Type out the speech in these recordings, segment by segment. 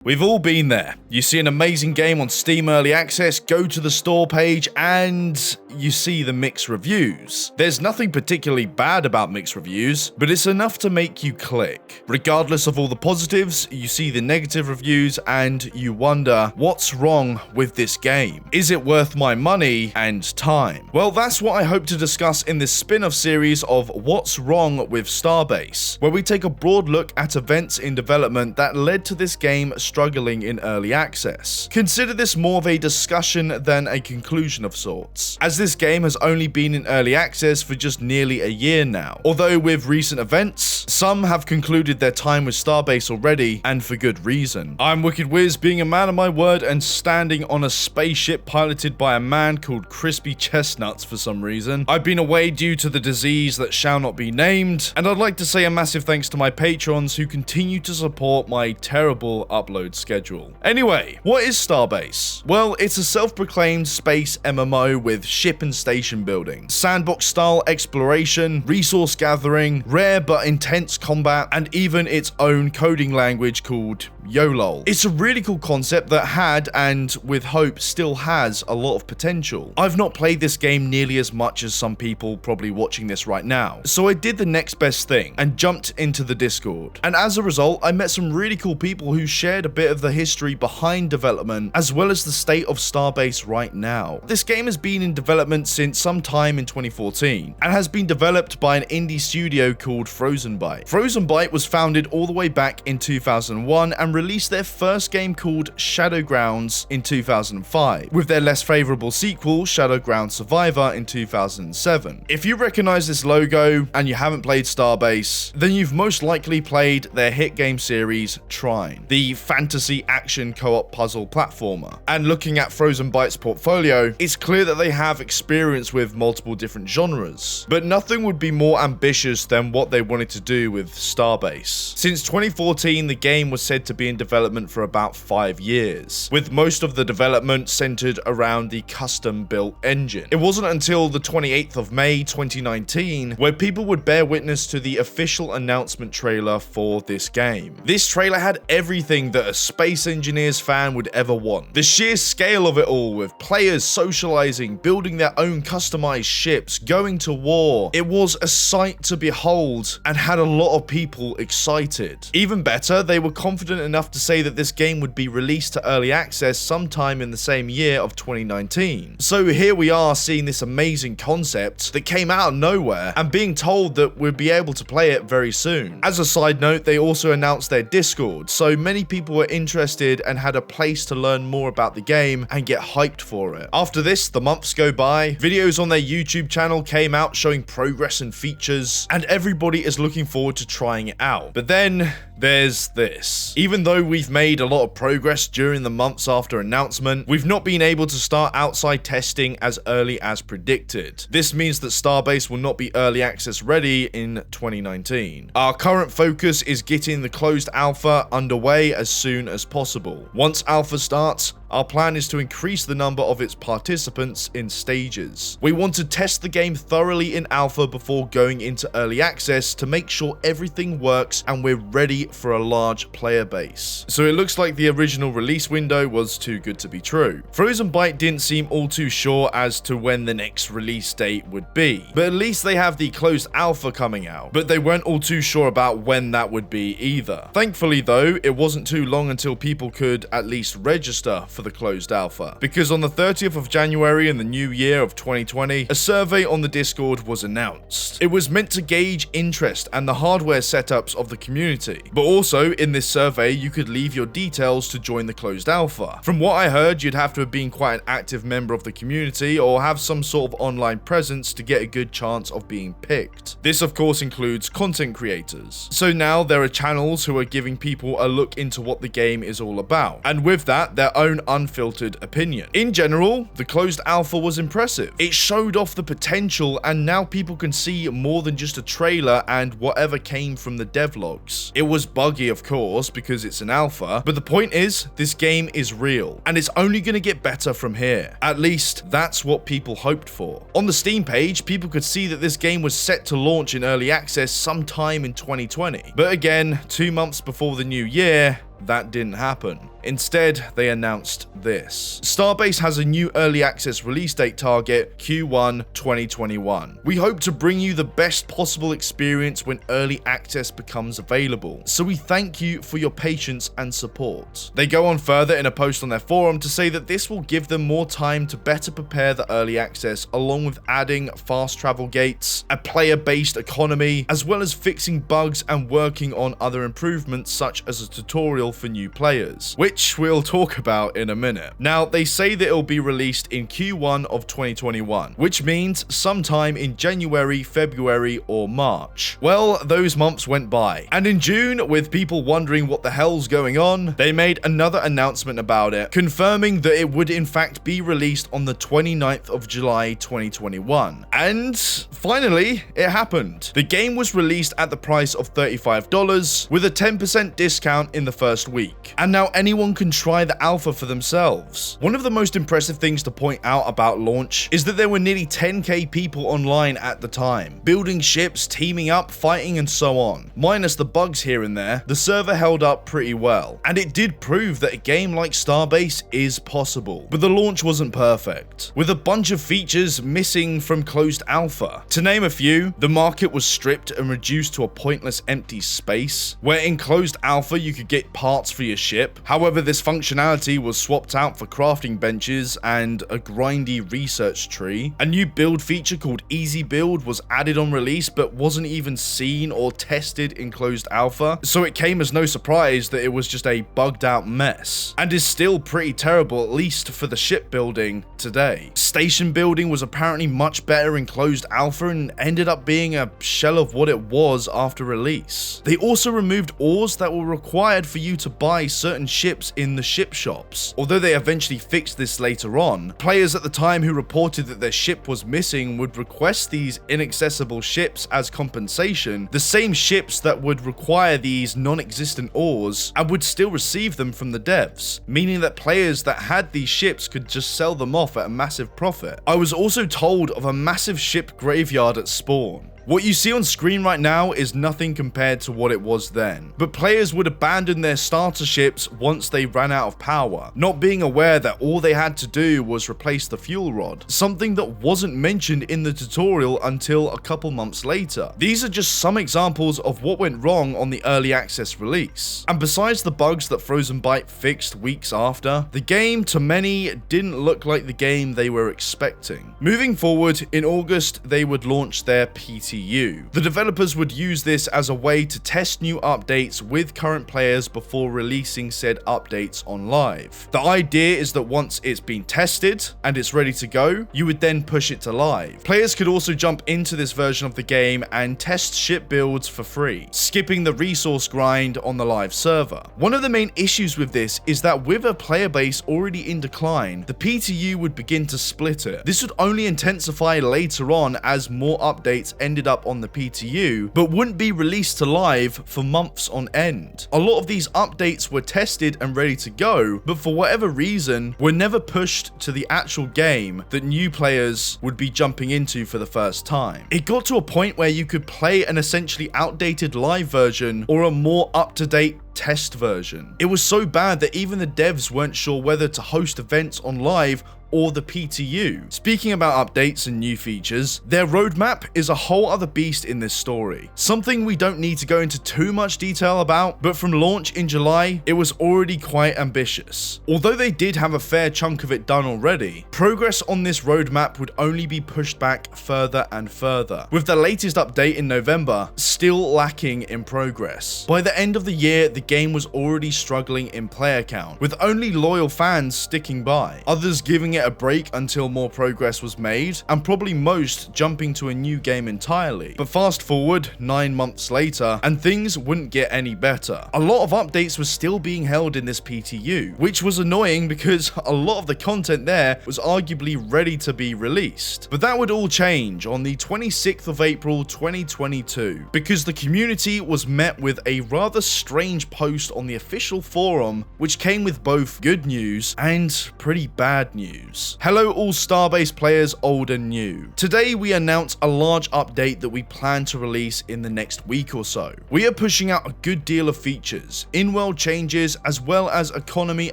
We've all been there. You see an amazing game on Steam Early Access, go to the store page, and you see the mixed reviews. There's nothing particularly bad about mixed reviews, but it's enough to make you click. Regardless of all the positives, you see the negative reviews and you wonder, what's wrong with this game? Is it worth my money and time? Well, that's what I hope to discuss in this spin-off series of What's Wrong with Starbase, where we take a broad look at events in development that led to this game struggling in early access. Consider this more of a discussion than a conclusion of sorts, as this game has only been in early access for just nearly a year now. Although with recent events, some have concluded their time with Starbase already, and for good reason. I'm Wicked Wiz, being a man of my word and standing on a spaceship piloted by a man called Crispy Chestnuts for some reason. I've been away due to the disease that shall not be named, and I'd like to say a massive thanks to my patrons who continue to support my terrible upload schedule. Anyway, what is Starbase? Well, it's a self-proclaimed space MMO with ship and station building, sandbox style exploration, resource gathering, rare but intense combat, and even its own coding language called YOLOL. It's a really cool concept that had, and with hope still has, a lot of potential. I've not played this game nearly as much as some people probably watching this right now, so I did the next best thing and jumped into the Discord. And as a result, I met some really cool people who shared a bit of the history behind development, as well as the state of Starbase right now. This game has been in development since sometime in 2014, and has been developed by an indie studio called Frozen Byte. Frozen Byte was founded all the way back in 2001 and released their first game called Shadowgrounds in 2005, with their less favorable sequel, Shadowgrounds Survivor, in 2007. If you recognize this logo and you haven't played Starbase, then you've most likely played their hit game series Trine, the fantasy action co-op puzzle platformer. And looking at Frozen Byte's portfolio, it's clear that they have experience with multiple different genres, but nothing would be more ambitious than what they wanted to do with Starbase. Since 2014, the game was said to be in development for about 5 years, with most of the development centered around the custom-built engine. It wasn't until the 28th of May 2019 where people would bear witness to the official announcement trailer for this game. This trailer had everything that a Space Engineers fan would ever want. The sheer scale of it all, with players socializing, building their own customized ships, going to war. It was a sight to behold and had a lot of people excited. Even better, they were confident enough to say that this game would be released to early access sometime in the same year of 2019. So here we are seeing this amazing concept that came out of nowhere and being told that we'd be able to play it very soon. As a side note, they also announced their Discord, so many people were interested and had a place to learn more about the game and get hyped for it. After this, the months go by, videos on their YouTube channel came out showing progress and features, and everybody is looking forward to trying it out. But then there's this. Even though we've made a lot of progress during the months after announcement, we've not been able to start outside testing as early as predicted. This means that Starbase will not be early access ready in 2019. Our current focus is getting the closed alpha underway as soon as possible. Once alpha starts, our plan is to increase the number of its participants in stages. We want to test the game thoroughly in alpha before going into early access to make sure everything works and we're ready for a large player base. So it looks like the original release window was too good to be true. Frozen Byte didn't seem all too sure as to when the next release date would be, but at least they have the closed alpha coming out, but they weren't all too sure about when that would be either. Thankfully though, it wasn't too long until people could at least register for the closed alpha, because on the 30th of January in the new year of 2020, a survey on the Discord was announced. It was meant to gauge interest and the hardware setups of the community, but also in this survey you could leave your details to join the closed alpha. From what I heard, you'd have to have been quite an active member of the community or have some sort of online presence to get a good chance of being picked. This of course includes content creators. So now there are channels who are giving people a look into what the game is all about, and with that their own unfiltered opinion. In general, the closed alpha was impressive. It showed off the potential, and now people can see more than just a trailer and whatever came from the devlogs. It was buggy of course because it's an alpha, but the point is this game is real and it's only going to get better from here. At least that's what people hoped for. On the Steam page, people could see that this game was set to launch in early access sometime in 2020, but again, 2 months before the new year, that didn't happen. Instead, they announced this. Starbase has a new early access release date target, Q1 2021. We hope to bring you the best possible experience when early access becomes available, so we thank you for your patience and support. They go on further in a post on their forum to say that this will give them more time to better prepare the early access, along with adding fast travel gates, a player-based economy, as well as fixing bugs and working on other improvements such as a tutorial for new players, which we'll talk about in a minute. Now, they say that it'll be released in Q1 of 2021, which means sometime in January, February, or March. Well, those months went by, and in June, with people wondering what the hell's going on, they made another announcement about it, confirming that it would in fact be released on the 29th of July 2021. And finally, it happened. The game was released at the price of $35 with a 10% discount in the first week, and now anyone can try the alpha for themselves. One of the most impressive things to point out about launch is that there were nearly 10k people online at the time, building ships, teaming up, fighting, and so on. Minus the bugs here and there, the server held up pretty well, and it did prove that a game like Starbase is possible. But the launch wasn't perfect, with a bunch of features missing from closed alpha. To name a few, the market was stripped and reduced to a pointless empty space, where in closed alpha you could get parts for your ship. However, this functionality was swapped out for crafting benches and a grindy research tree. A new build feature called Easy Build was added on release but wasn't even seen or tested in closed alpha, so it came as no surprise that it was just a bugged out mess, and is still pretty terrible, at least for the shipbuilding today. Station building was apparently much better in closed alpha and ended up being a shell of what it was after release. They also removed ores that were required for you to buy certain ships in the ship shops. Although they eventually fixed this later on, players at the time who reported that their ship was missing would request these inaccessible ships as compensation, the same ships that would require these non-existent ores, and would still receive them from the devs, meaning that players that had these ships could just sell them off at a massive profit. I was also told of a massive ship graveyard at spawn. What you see on screen right now is nothing compared to what it was then, but players would abandon their starter ships once they ran out of power, not being aware that all they had to do was replace the fuel rod, something that wasn't mentioned in the tutorial until a couple months later. These are just some examples of what went wrong on the early access release, and besides the bugs that Frozen Byte fixed weeks after, the game to many didn't look like the game they were expecting. Moving forward, in August they would launch their PTU. The developers would use this as a way to test new updates with current players before releasing said updates on live. The idea is that once it's been tested and it's ready to go, you would then push it to live. Players could also jump into this version of the game and test ship builds for free, skipping the resource grind on the live server. One of the main issues with this is that with a player base already in decline, the PTU would begin to split it. This would only intensify later on as more updates ended up on the PTU, but wouldn't be released to live for months on end. A lot of these updates were tested and ready to go, but for whatever reason, were never pushed to the actual game that new players would be jumping into for the first time. It got to a point where you could play an essentially outdated live version or a more up-to-date test version. It was so bad that even the devs weren't sure whether to host events on live or the PTU. Speaking about updates and new features, their roadmap is a whole other beast in this story. Something we don't need to go into too much detail about, but from launch in July, it was already quite ambitious. Although they did have a fair chunk of it done already, progress on this roadmap would only be pushed back further and further, with the latest update in November still lacking in progress. By the end of the year, the game was already struggling in player count, with only loyal fans sticking by, others giving it a break until more progress was made, and probably most jumping to a new game entirely. But fast forward 9 months later, and things wouldn't get any better. A lot of updates were still being held in this PTU, which was annoying because a lot of the content there was arguably ready to be released. But that would all change on the 26th of April 2022, because the community was met with a rather strange post on the official forum, which came with both good news and pretty bad news. Hello all Starbase players, old and new. Today we announce a large update that we plan to release in the next week or so. We are pushing out a good deal of features, in-world changes, as well as economy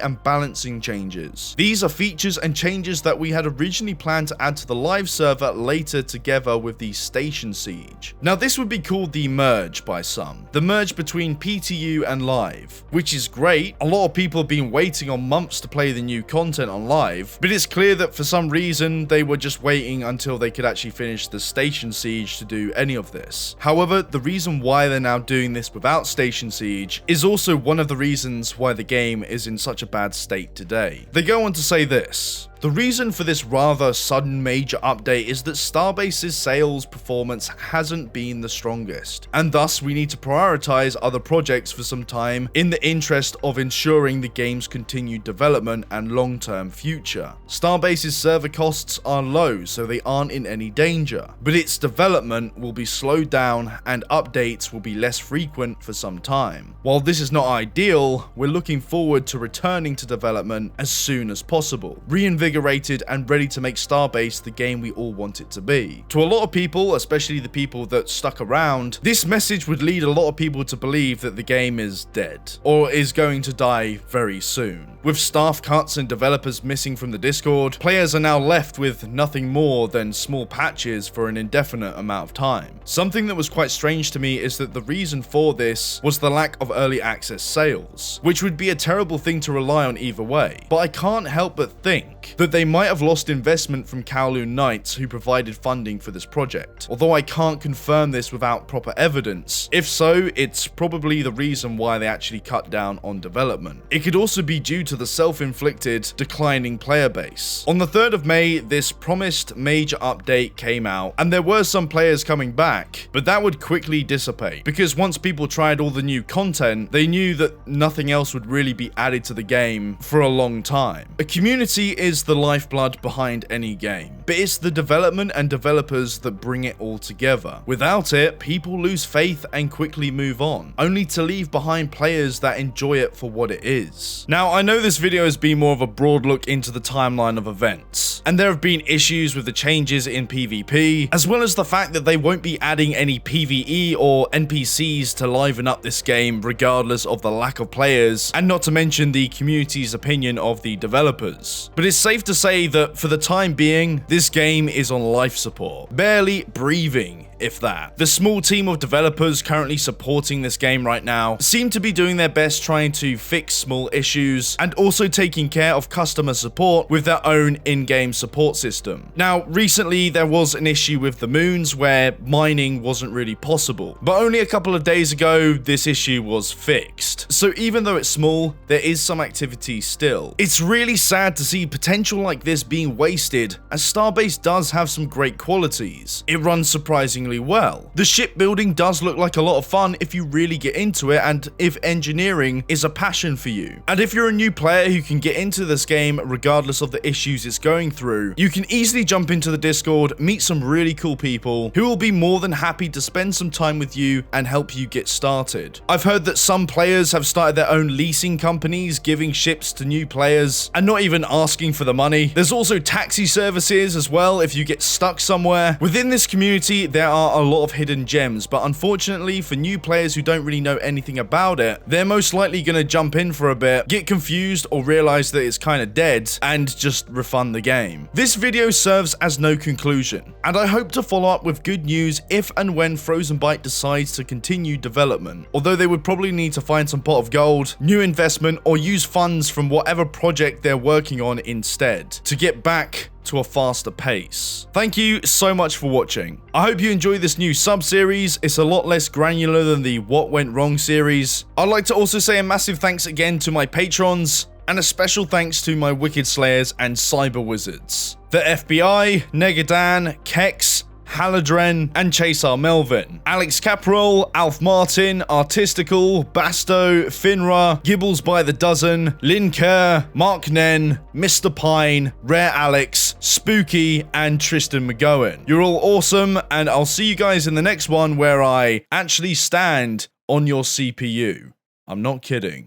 and balancing changes. These are features and changes that we had originally planned to add to the live server later together with the Station Siege. Now this would be called the merge by some. The merge between PTU and live, which is great. A lot of people have been waiting on months to play the new content on live, but it's clear that for some reason they were just waiting until they could actually finish the Station Siege to do any of this. However, the reason why they're now doing this without Station Siege is also one of the reasons why the game is in such a bad state today. They go on to say this: the reason for this rather sudden major update is that Starbase's sales performance hasn't been the strongest, and thus we need to prioritize other projects for some time in the interest of ensuring the game's continued development and long-term future. Starbase's server costs are low, so they aren't in any danger, but its development will be slowed down and updates will be less frequent for some time. While this is not ideal, we're looking forward to returning to development as soon as possible, reinvigorated and ready to make Starbase the game we all want it to be. To a lot of people, especially the people that stuck around, this message would lead a lot of people to believe that the game is dead, or is going to die very soon. With staff cuts and developers missing from the Discord, players are now left with nothing more than small patches for an indefinite amount of time. Something that was quite strange to me is that the reason for this was the lack of early access sales, which would be a terrible thing to rely on either way, but I can't help but think that they might have lost investment from Kowloon Knights, who provided funding for this project, although I can't confirm this without proper evidence. If so, it's probably the reason why they actually cut down on development. It could also be due to the self-inflicted declining player base. On the 3rd of May, this promised major update came out, and there were some players coming back, but that would quickly dissipate, because once people tried all the new content, they knew that nothing else would really be added to the game for a long time. A community is the lifeblood behind any game, but it's the development and developers that bring it all together. Without it, people lose faith and quickly move on, only to leave behind players that enjoy it for what it is. Now, I know this video has been more of a broad look into the timeline of events, and there have been issues with the changes in PvP, as well as the fact that they won't be adding any PvE or NPCs to liven up this game regardless of the lack of players, and not to mention the community's opinion of the developers. But it's safe to say that for the time being, this game is on life support, barely breathing, if that. The small team of developers currently supporting this game right now seem to be doing their best trying to fix small issues and also taking care of customer support with their own in-game support system. Now, recently there was an issue with the moons where mining wasn't really possible, but only a couple of days ago this issue was fixed. So even though it's small, there is some activity still. It's really sad to see potential like this being wasted, as Starbase does have some great qualities. It runs surprisingly well. The shipbuilding does look like a lot of fun if you really get into it and if engineering is a passion for you. And if you're a new player who can get into this game regardless of the issues it's going through, you can easily jump into the Discord, meet some really cool people who will be more than happy to spend some time with you and help you get started. I've heard that some players have started their own leasing companies, giving ships to new players and not even asking for the money. There's also taxi services as well if you get stuck somewhere. Within this community, there are a lot of hidden gems, but unfortunately for new players who don't really know anything about it, they're most likely going to jump in for a bit, get confused or realize that it's kind of dead and just refund the game. This video serves as no conclusion, and I hope to follow up with good news if and when Frozen Byte decides to continue development, although they would probably need to find some pot of gold, new investment, or use funds from whatever project they're working on instead to get back to a faster pace. Thank you so much for watching. I hope you enjoy this new sub-series. It's a lot less granular than the What Went Wrong series. I'd like to also say a massive thanks again to my patrons, and a special thanks to my Wicked Slayers and Cyber Wizards. The FBI, Negadan, Kex, Haladren, and Chasar Melvin, Alex Caprol, Alf Martin, Artistical, Basto, Finra, Gibbles by the Dozen, Lynn Kerr, Mark Nen, Mr. Pine, Rare Alex, Spooky, and Tristan McGowan. You're all awesome, and I'll see you guys in the next one where I actually stand on your CPU. I'm not kidding.